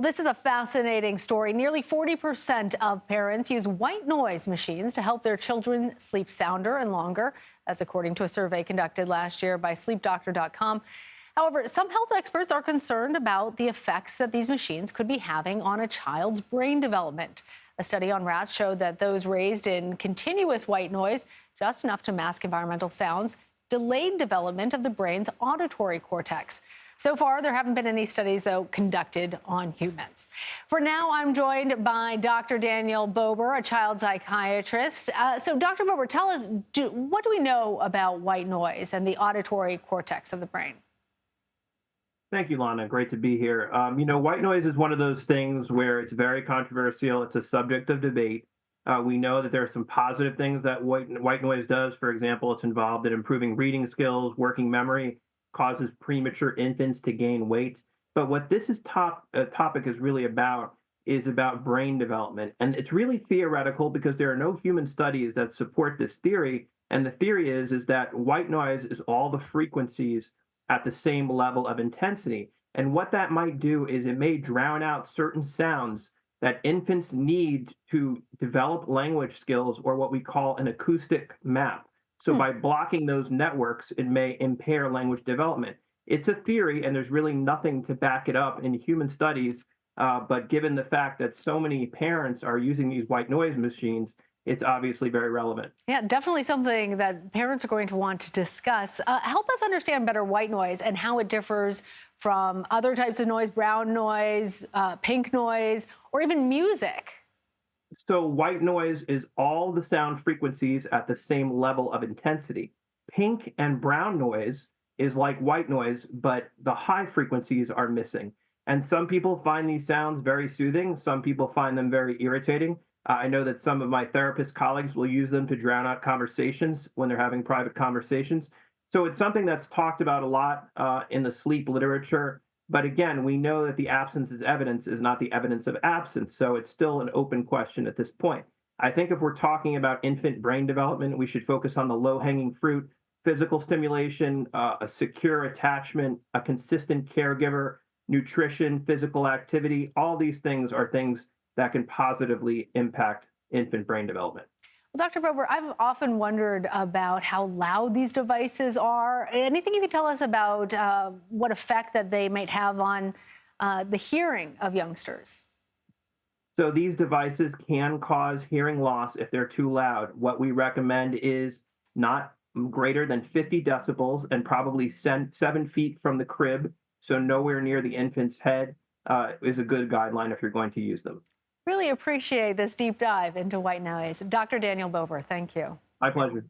This is a fascinating story. Nearly 40% of parents use white noise machines to help their children sleep sounder and longer. That's according to a survey conducted last year by sleepdoctor.com. However, some health experts are concerned about the effects that these machines could be having on a child's brain development. A study on rats showed that those raised in continuous white noise, just enough to mask environmental sounds, delayed development of the brain's auditory cortex. So far, there haven't been any studies, though, conducted on humans. For now, I'm joined by Dr. Daniel Bober, a child psychiatrist. So, Dr. Bober, tell us, what do we know about white noise and the auditory cortex of the brain? Thank you, Lana. Great to be here. White noise is one of those things where it's very controversial. It's a subject of debate. We know that there are some positive things that white noise does. For example, it's involved in improving reading skills, working memory, causes premature infants to gain weight. But what this topic is really about is about brain development. And it's really theoretical because there are no human studies that support this theory. And the theory is that white noise is all the frequencies at the same level of intensity. And what that might do is it may drown out certain sounds that infants need to develop language skills, or what we call an acoustic map. So by blocking those networks, it may impair language development. It's a theory, and there's really nothing to back it up in human studies. But given the fact that so many parents are using these white noise machines, it's obviously very relevant. Yeah, definitely something that parents are going to want to discuss. Help us understand better white noise and how it differs from other types of noise, brown noise, pink noise, or even music. So white noise is all the sound frequencies at the same level of intensity. Pink and brown noise is like white noise, but the high frequencies are missing. And some people find these sounds very soothing. Some people find them very irritating. I know that some of my therapist colleagues will use them to drown out conversations when they're having private conversations. So it's something that's talked about a lot in the sleep literature. But again, we know that the absence is evidence is not the evidence of absence. So it's still an open question at this point. I think if we're talking about infant brain development, we should focus on the low-hanging fruit: physical stimulation, a secure attachment, a consistent caregiver, nutrition, physical activity. All these things are things that can positively impact infant brain development. Well, Dr. Bober, I've often wondered about how loud these devices are. Anything you can tell us about what effect that they might have on the hearing of youngsters? So these devices can cause hearing loss if they're too loud. What we recommend is not greater than 50 decibels and probably 7 feet from the crib, so nowhere near the infant's head, is a good guideline if you're going to use them. Really appreciate this deep dive into white noise. Dr. Daniel Bober, thank you. My pleasure.